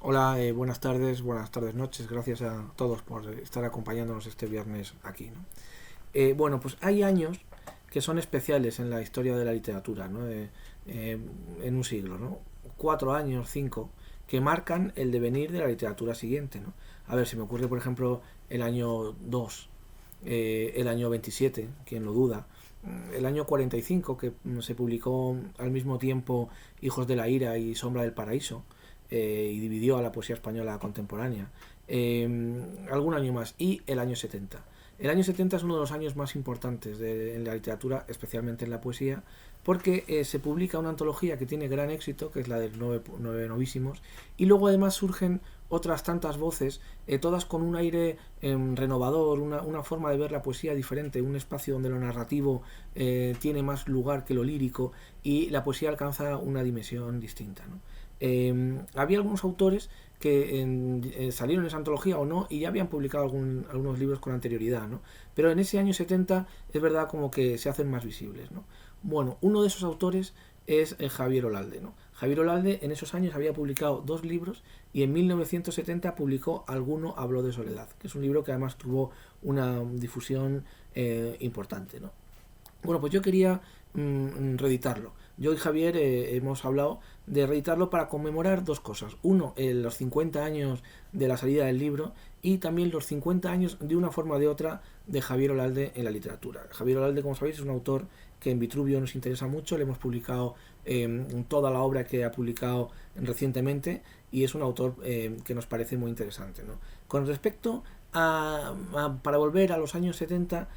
Hola, buenas tardes, noches. Gracias a todos por estar acompañándonos este viernes aquí, ¿no? Bueno, pues hay años que son especiales en la historia de la literatura, ¿no? En un siglo, ¿no? 4 años, 5, que marcan el devenir de la literatura siguiente, ¿no? A ver, se me ocurre, por ejemplo, el año 2, el año 27, quien lo duda, el año 45, que se publicó al mismo tiempo Hijos de la Ira y Sombra del Paraíso, y dividió a la poesía española contemporánea. Algún año más, y el año 70. El año 70 es uno de los años más importantes en la literatura, especialmente en la poesía, porque se publica una antología que tiene gran éxito, que es la de Nueve Novísimos, y luego además surgen otras tantas voces, todas con un aire renovador, una forma de ver la poesía diferente, un espacio donde lo narrativo tiene más lugar que lo lírico, y la poesía alcanza una dimensión distinta, ¿no? Había algunos autores que salieron en esa antología o no y ya habían publicado algunos libros con anterioridad, ¿no? Pero en ese año 70 es verdad como que se hacen más visibles, ¿no? Bueno, uno de esos autores es Javier Olalde, ¿no? Javier Olalde en esos años había publicado 2 libros y en 1970 publicó Alguno habló de soledad, que es un libro que además tuvo una difusión importante, ¿no? Bueno, pues yo quería reeditarlo. Yo y Javier hemos hablado de reeditarlo para conmemorar dos cosas. Uno, los 50 años de la salida del libro y también los 50 años de una forma o de otra de Javier Olalde en la literatura. Javier Olalde, como sabéis, es un autor que en Vitruvio nos interesa mucho. Le hemos publicado toda la obra que ha publicado recientemente y es un autor que nos parece muy interesante, ¿no? Con respecto para volver a los años 70,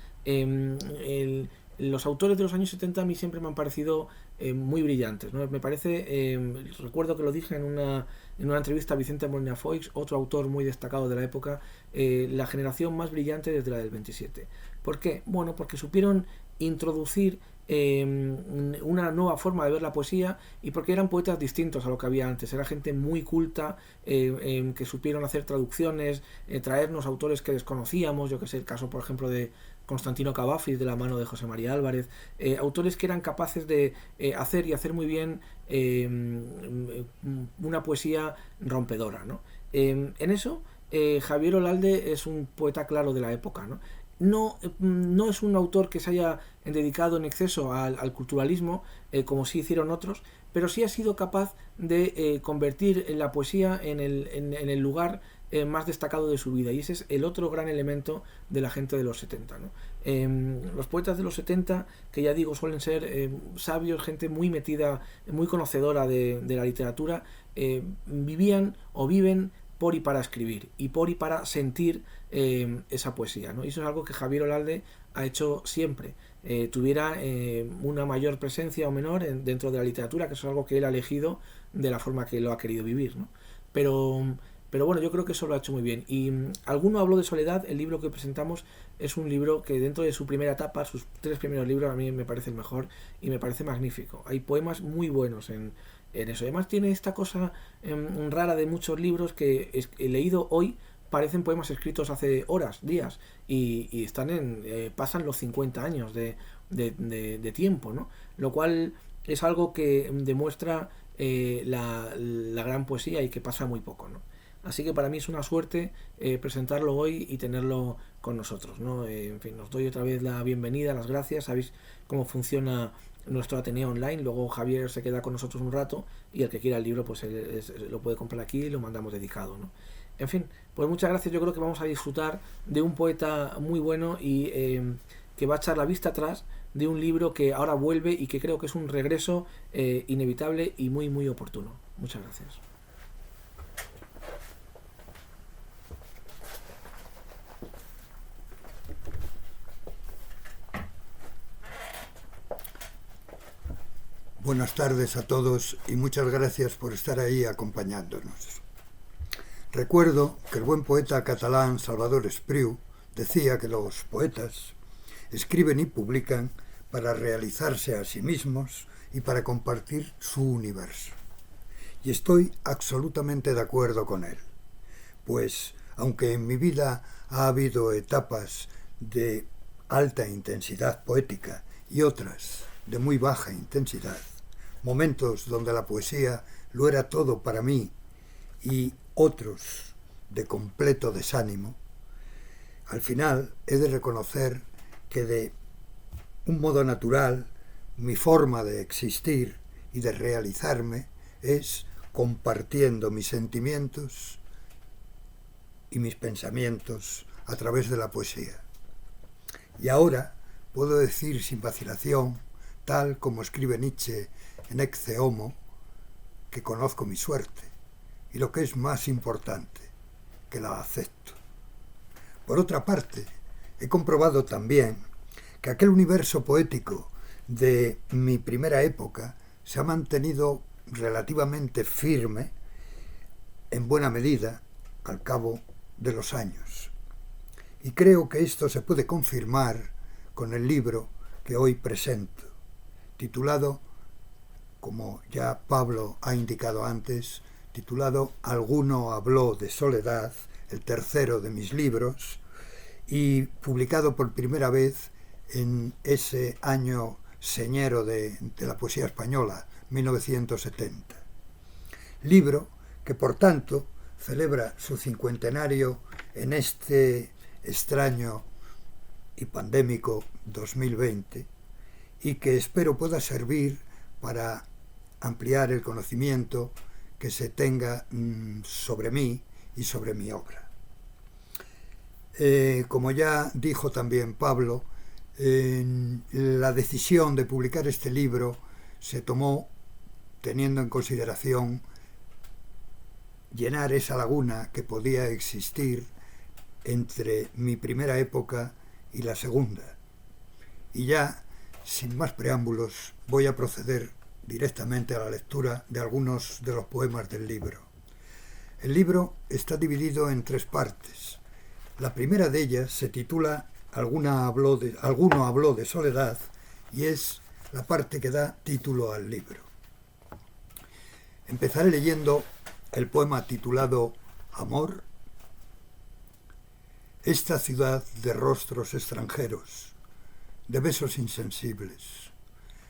los autores de los años 70 a mí siempre me han parecido muy brillantes, ¿no? Me parece, recuerdo que lo dije en una entrevista a Vicente Molina Foix, otro autor muy destacado de la época, la generación más brillante desde la del 27. ¿Por qué? Bueno, porque supieron introducir una nueva forma de ver la poesía y porque eran poetas distintos a lo que había antes. Era gente muy culta, que supieron hacer traducciones, traernos autores que desconocíamos, yo que sé, el caso por ejemplo de Constantino Cavafis de la mano de José María Álvarez, autores que eran capaces de hacer y hacer muy bien una poesía rompedora, ¿no? En eso Javier Olalde es un poeta claro de la época, ¿no? No es un autor que se haya dedicado en exceso al culturalismo, como sí hicieron otros, pero sí ha sido capaz de convertir la poesía en el lugar más destacado de su vida, y ese es el otro gran elemento de la gente de los 70, ¿no? Los poetas de los 70, que ya digo suelen ser sabios, gente muy metida, muy conocedora de la literatura, vivían o viven por y para escribir y por y para sentir esa poesía, ¿no? Y eso es algo que Javier Olalde ha hecho siempre, tuviera una mayor presencia o menor dentro de la literatura, que eso es algo que él ha elegido de la forma que lo ha querido vivir, ¿no? Pero bueno, yo creo que eso lo ha hecho muy bien. Y Alguno habló de soledad, el libro que presentamos es un libro que dentro de su primera etapa, sus 3 primeros libros, a mí me parece el mejor y me parece magnífico. Hay poemas muy buenos en eso. Además tiene esta cosa rara de muchos libros que he leído hoy, parecen poemas escritos hace horas, días, y están pasan los 50 años de tiempo, ¿no? Lo cual es algo que demuestra la gran poesía y que pasa muy poco, ¿no? Así que para mí es una suerte presentarlo hoy y tenerlo con nosotros, ¿no? En fin, os doy otra vez la bienvenida, las gracias. Sabéis cómo funciona nuestro Ateneo Online. Luego Javier se queda con nosotros un rato y el que quiera el libro pues lo puede comprar aquí y lo mandamos dedicado, ¿no? En fin, pues muchas gracias. Yo creo que vamos a disfrutar de un poeta muy bueno y que va a echar la vista atrás de un libro que ahora vuelve y que creo que es un regreso inevitable y muy muy oportuno. Muchas gracias. Buenas tardes a todos y muchas gracias por estar ahí acompañándonos. Recuerdo que el buen poeta catalán Salvador Espriu decía que los poetas escriben y publican para realizarse a sí mismos y para compartir su universo. Y estoy absolutamente de acuerdo con él, pues aunque en mi vida ha habido etapas de alta intensidad poética y otras de muy baja intensidad, momentos donde la poesía lo era todo para mí y otros de completo desánimo, al final he de reconocer que de un modo natural mi forma de existir y de realizarme es compartiendo mis sentimientos y mis pensamientos a través de la poesía. Y ahora puedo decir sin vacilación, tal como escribe Nietzsche en Ecce Homo, que conozco mi suerte y lo que es más importante, que la acepto. Por otra parte, he comprobado también que aquel universo poético de mi primera época se ha mantenido relativamente firme, en buena medida, al cabo de los años. Y creo que esto se puede confirmar con el libro que hoy presento, titulado, como ya Pablo ha indicado antes, titulado Alguno habló de soledad, el tercero de mis libros, y publicado por primera vez en ese año señero de la poesía española, 1970. Libro que, por tanto, celebra su cincuentenario en este extraño y pandémico 2020 y que espero pueda servir para ampliar el conocimiento que se tenga sobre mí y sobre mi obra. Como ya dijo también Pablo, la decisión de publicar este libro se tomó teniendo en consideración llenar esa laguna que podía existir entre mi primera época y la segunda. Y ya, sin más preámbulos, voy a proceder directamente a la lectura de algunos de los poemas del libro. El libro está dividido en 3 partes. La primera de ellas se titula Alguno habló de soledad y es la parte que da título al libro. Empezaré leyendo el poema titulado Amor. Esta ciudad de rostros extranjeros, de besos insensibles,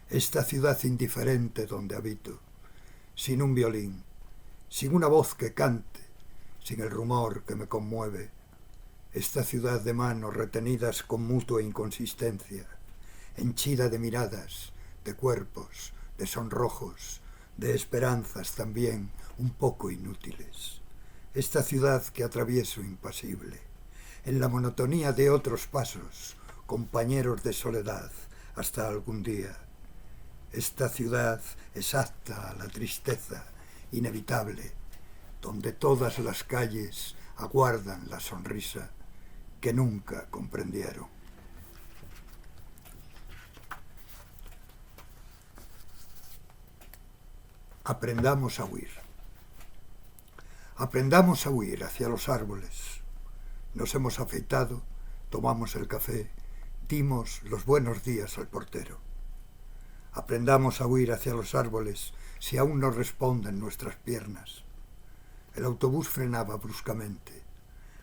esta ciudad indiferente donde habito, sin un violín, sin una voz que cante, sin el rumor que me conmueve, esta ciudad de manos retenidas con mutua inconsistencia, henchida de miradas, de cuerpos, de sonrojos, de esperanzas también un poco inútiles, esta ciudad que atravieso impasible, en la monotonía de otros pasos, compañeros de soledad, hasta algún día. Esta ciudad exacta a la tristeza, inevitable, donde todas las calles aguardan la sonrisa que nunca comprendieron. Aprendamos a huir. Aprendamos a huir hacia los árboles. Nos hemos afeitado, tomamos el café, dimos los buenos días al portero. Aprendamos a huir hacia los árboles si aún no responden nuestras piernas. El autobús frenaba bruscamente.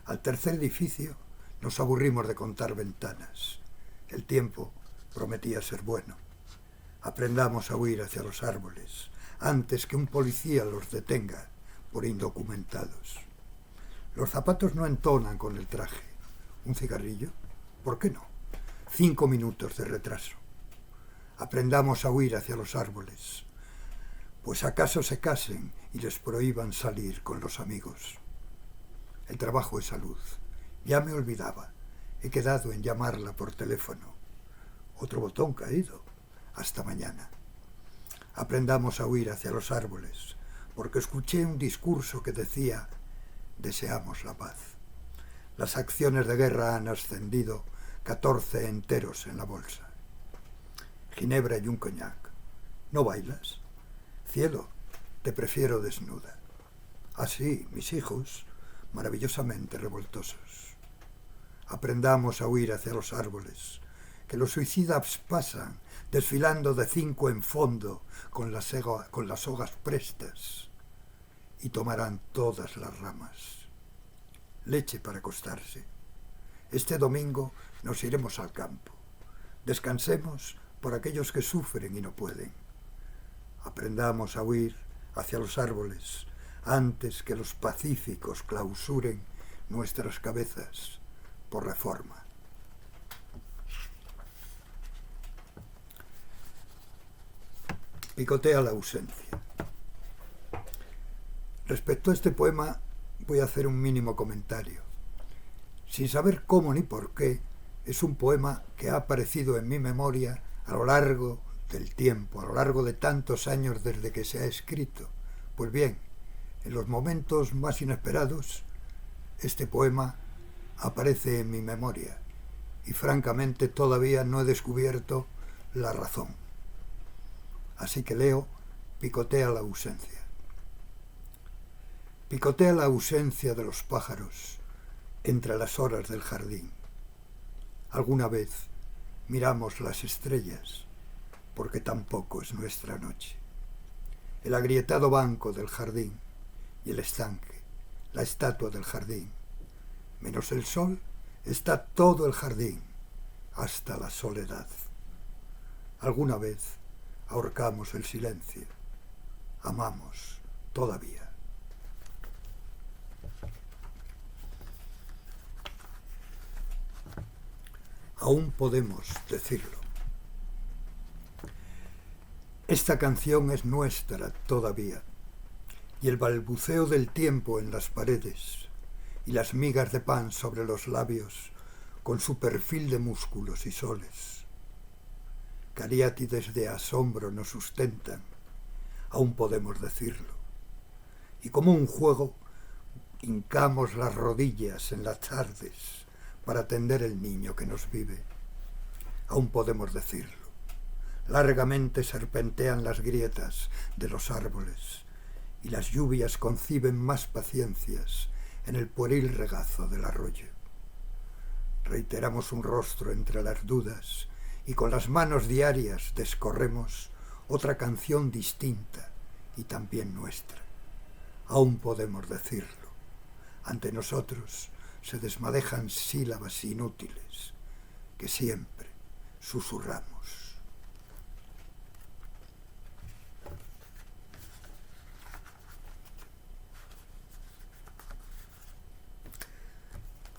Al tercer edificio nos aburrimos de contar ventanas. El tiempo prometía ser bueno. Aprendamos a huir hacia los árboles antes que un policía los detenga por indocumentados. Los zapatos no entonan con el traje. ¿Un cigarrillo? ¿Por qué no? 5 minutos de retraso. Aprendamos a huir hacia los árboles, pues acaso se casen y les prohíban salir con los amigos. El trabajo es salud. Ya me olvidaba. He quedado en llamarla por teléfono. Otro botón caído. Hasta mañana. Aprendamos a huir hacia los árboles, porque escuché un discurso que decía: deseamos la paz. Las acciones de guerra han ascendido 14 enteros en la bolsa. Ginebra y un coñac. ¿No bailas? Cielo, te prefiero desnuda. Así, mis hijos, maravillosamente revoltosos. Aprendamos a huir hacia los árboles, que los suicidas pasan desfilando de 5 en fondo con las hojas prestas y tomarán todas las ramas. Leche para acostarse. Este domingo nos iremos al campo. Descansemos por aquellos que sufren y no pueden. Aprendamos a huir hacia los árboles antes que los pacíficos clausuren nuestras cabezas por reforma. Picotea la ausencia. Respecto a este poema voy a hacer un mínimo comentario. Sin saber cómo ni por qué, es un poema que ha aparecido en mi memoria a lo largo del tiempo, a lo largo de tantos años desde que se ha escrito. Pues bien, en los momentos más inesperados, este poema aparece en mi memoria y francamente todavía no he descubierto la razón. Así que leo Picotea la ausencia. Picotea la ausencia de los pájaros entre las horas del jardín. Alguna vez miramos las estrellas, porque tampoco es nuestra noche. El agrietado banco del jardín y el estanque, la estatua del jardín. Menos el sol, está todo el jardín, hasta la soledad. Alguna vez ahorcamos el silencio. Amamos todavía. Aún podemos decirlo. Esta canción es nuestra todavía, y el balbuceo del tiempo en las paredes, y las migas de pan sobre los labios, con su perfil de músculos y soles. Cariátides de asombro nos sustentan, aún podemos decirlo, y como un juego, hincamos las rodillas en las tardes, para atender el niño que nos vive. Aún podemos decirlo. Largamente serpentean las grietas de los árboles y las lluvias conciben más paciencias en el pueril regazo del arroyo. Reiteramos un rostro entre las dudas y con las manos diarias descorremos otra canción distinta y también nuestra. Aún podemos decirlo. Ante nosotros se desmadejan sílabas inútiles que siempre susurramos.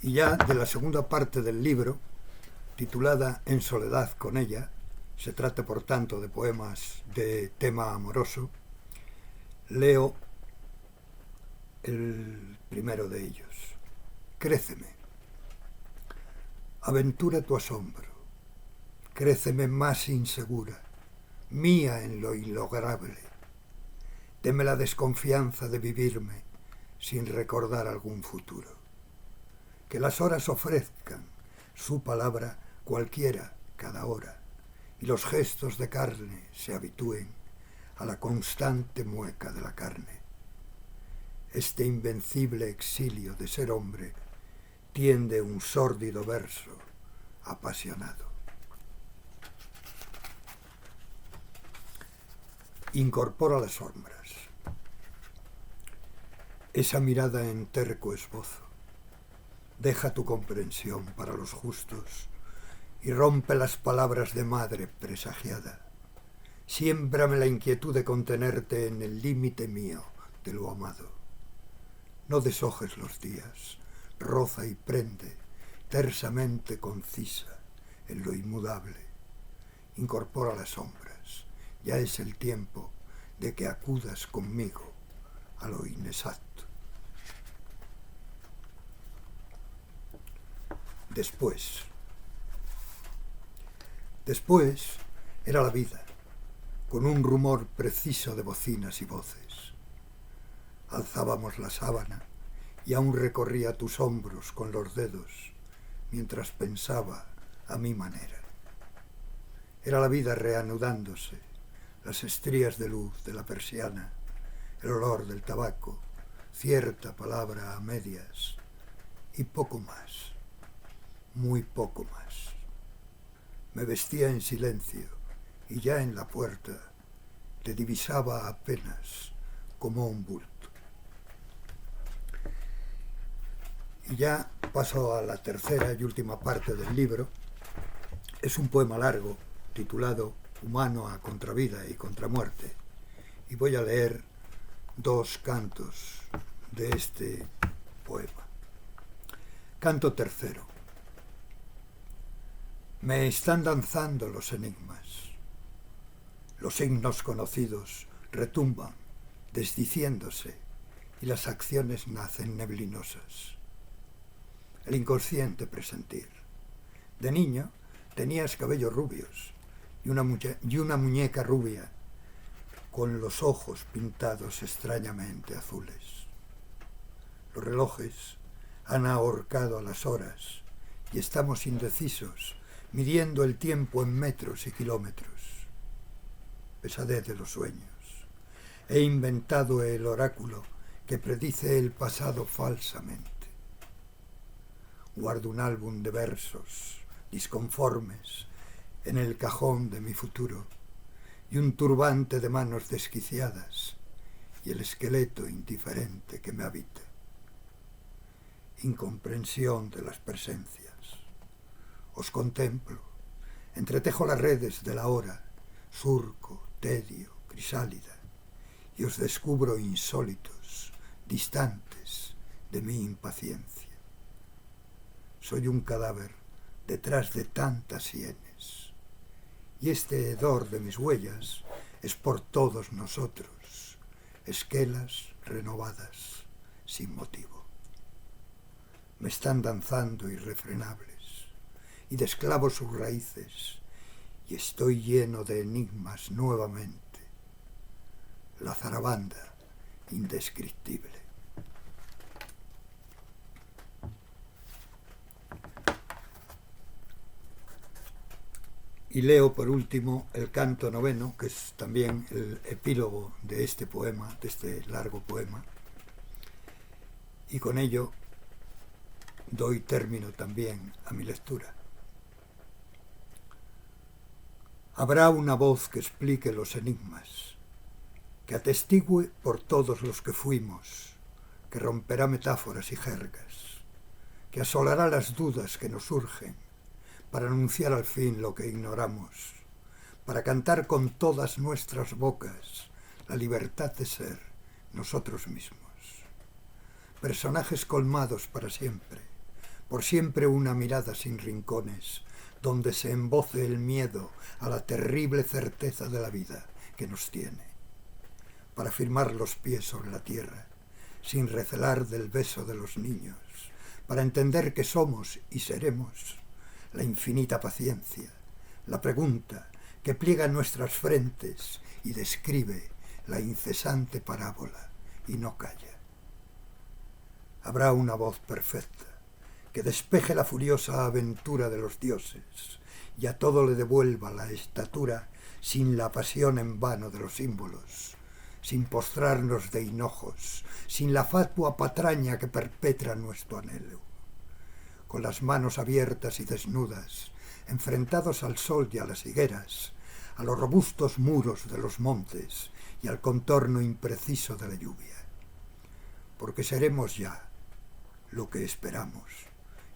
Y ya de la segunda parte del libro, titulada En soledad con ella, se trata por tanto de poemas de tema amoroso, leo el primero de ellos. Créceme, aventura tu asombro, créceme más insegura, mía en lo inlograble. Deme la desconfianza de vivirme sin recordar algún futuro. Que las horas ofrezcan su palabra cualquiera cada hora y los gestos de carne se habitúen a la constante mueca de la carne. Este invencible exilio de ser hombre tiende un sórdido verso apasionado. Incorpora las sombras. Esa mirada en terco esbozo. Deja tu comprensión para los justos y rompe las palabras de madre presagiada. Siémbrame la inquietud de contenerte en el límite mío de lo amado. No deshojes los días. Roza y prende, tersamente concisa, en lo inmudable. Incorpora las sombras. Ya es el tiempo de que acudas conmigo a lo inexacto. Después era la vida, con un rumor preciso de bocinas y voces. Alzábamos la sábana y aún recorría tus hombros con los dedos, mientras pensaba a mi manera. Era la vida reanudándose, las estrías de luz de la persiana, el olor del tabaco, cierta palabra a medias, y poco más, muy poco más. Me vestía en silencio, y ya en la puerta te divisaba apenas como un bulto. Y ya paso a la tercera y última parte del libro. Es un poema largo, titulado Humano a contravida y contramuerte. Y voy a leer dos cantos de este poema. Canto tercero. Me están danzando los enigmas. Los signos conocidos retumban, desdiciéndose, y las acciones nacen neblinosas. El inconsciente presentir. De niño tenías cabellos rubios y una muñeca rubia con los ojos pintados extrañamente azules. Los relojes han ahorcado a las horas y estamos indecisos, midiendo el tiempo en metros y kilómetros. Pesadez de los sueños. He inventado el oráculo que predice el pasado falsamente. Guardo un álbum de versos disconformes en el cajón de mi futuro y un turbante de manos desquiciadas y el esqueleto indiferente que me habita. Incomprensión de las presencias. Os contemplo, entretejo las redes de la hora, surco, tedio, crisálida, y os descubro insólitos, distantes de mi impaciencia. Soy un cadáver detrás de tantas sienes, y este hedor de mis huellas es por todos nosotros, esquelas renovadas sin motivo. Me están danzando irrefrenables, y desclavo sus raíces, y estoy lleno de enigmas nuevamente. La zarabanda indescriptible. Y leo por último el canto noveno, que es también el epílogo de este poema, de este largo poema, y con ello doy término también a mi lectura. Habrá una voz que explique los enigmas, que atestigue por todos los que fuimos, que romperá metáforas y jergas, que asolará las dudas que nos surgen, para anunciar al fin lo que ignoramos, para cantar con todas nuestras bocas la libertad de ser nosotros mismos. Personajes colmados para siempre, por siempre una mirada sin rincones, donde se emboce el miedo a la terrible certeza de la vida que nos tiene, para firmar los pies sobre la tierra, sin recelar del beso de los niños, para entender que somos y seremos la infinita paciencia, la pregunta que pliega nuestras frentes y describe la incesante parábola y no calla. Habrá una voz perfecta que despeje la furiosa aventura de los dioses y a todo le devuelva la estatura sin la pasión en vano de los símbolos, sin postrarnos de hinojos, sin la fatua patraña que perpetra nuestro anhelo. Con las manos abiertas y desnudas, enfrentados al sol y a las higueras, a los robustos muros de los montes y al contorno impreciso de la lluvia. Porque seremos ya lo que esperamos,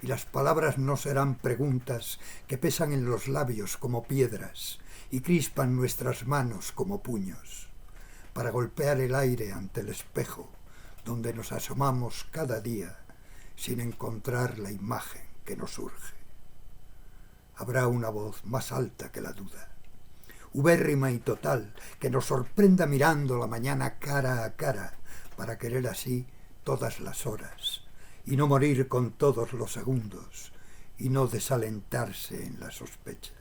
y las palabras no serán preguntas que pesan en los labios como piedras y crispan nuestras manos como puños, para golpear el aire ante el espejo donde nos asomamos cada día sin encontrar la imagen que nos urge. Habrá una voz más alta que la duda, ubérrima y total, que nos sorprenda mirando la mañana cara a cara, para querer así todas las horas, y no morir con todos los segundos, y no desalentarse en la sospecha.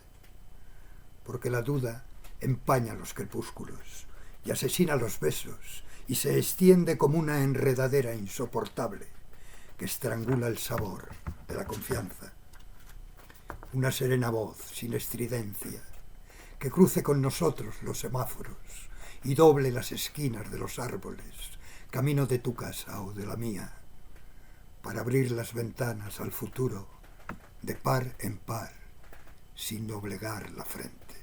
Porque la duda empaña los crepúsculos, y asesina los besos, y se extiende como una enredadera insoportable, que estrangula el sabor de la confianza. Una serena voz sin estridencia, que cruce con nosotros los semáforos y doble las esquinas de los árboles, camino de tu casa o de la mía, para abrir las ventanas al futuro de par en par, sin doblegar la frente.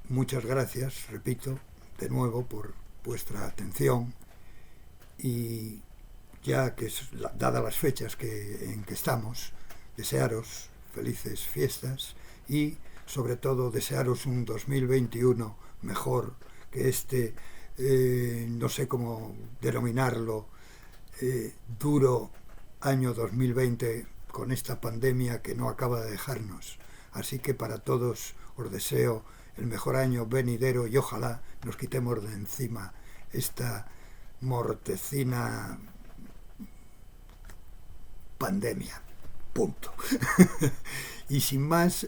Muchas gracias, repito, de nuevo por vuestra atención, y ya que dadas las fechas en que estamos, desearos felices fiestas y sobre todo desearos un 2021 mejor que este, no sé cómo denominarlo, duro año 2020 con esta pandemia que no acaba de dejarnos. Así que para todos os deseo el mejor año venidero y ojalá nos quitemos de encima esta mortecina pandemia. Punto. Y sin más,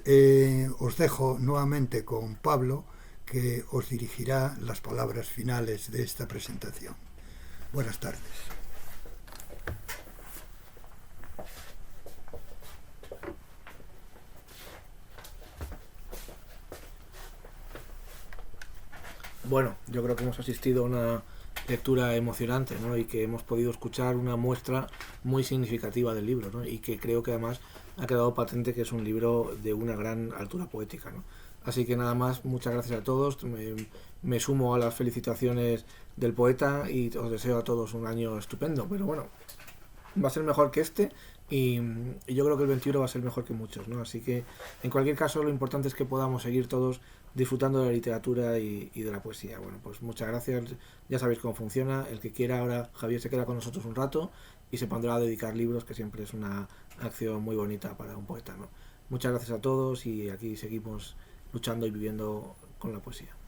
os dejo nuevamente con Pablo, que os dirigirá las palabras finales de esta presentación. Buenas tardes. Bueno, yo creo que hemos asistido a una lectura emocionante, ¿no? Y que hemos podido escuchar una muestra muy significativa del libro, ¿no? Y que creo que además ha quedado patente que es un libro de una gran altura poética, ¿no? Así que nada más, muchas gracias a todos, me sumo a las felicitaciones del poeta y os deseo a todos un año estupendo, pero bueno, va a ser mejor que este y yo creo que el 21 va a ser mejor que muchos, ¿no? Así que en cualquier caso lo importante es que podamos seguir todos disfrutando de la literatura y de la poesía. Bueno, pues muchas gracias, ya sabéis cómo funciona, el que quiera ahora Javier se queda con nosotros un rato y se pondrá a dedicar libros, que siempre es una acción muy bonita para un poeta, ¿no? Muchas gracias a todos y aquí seguimos luchando y viviendo con la poesía.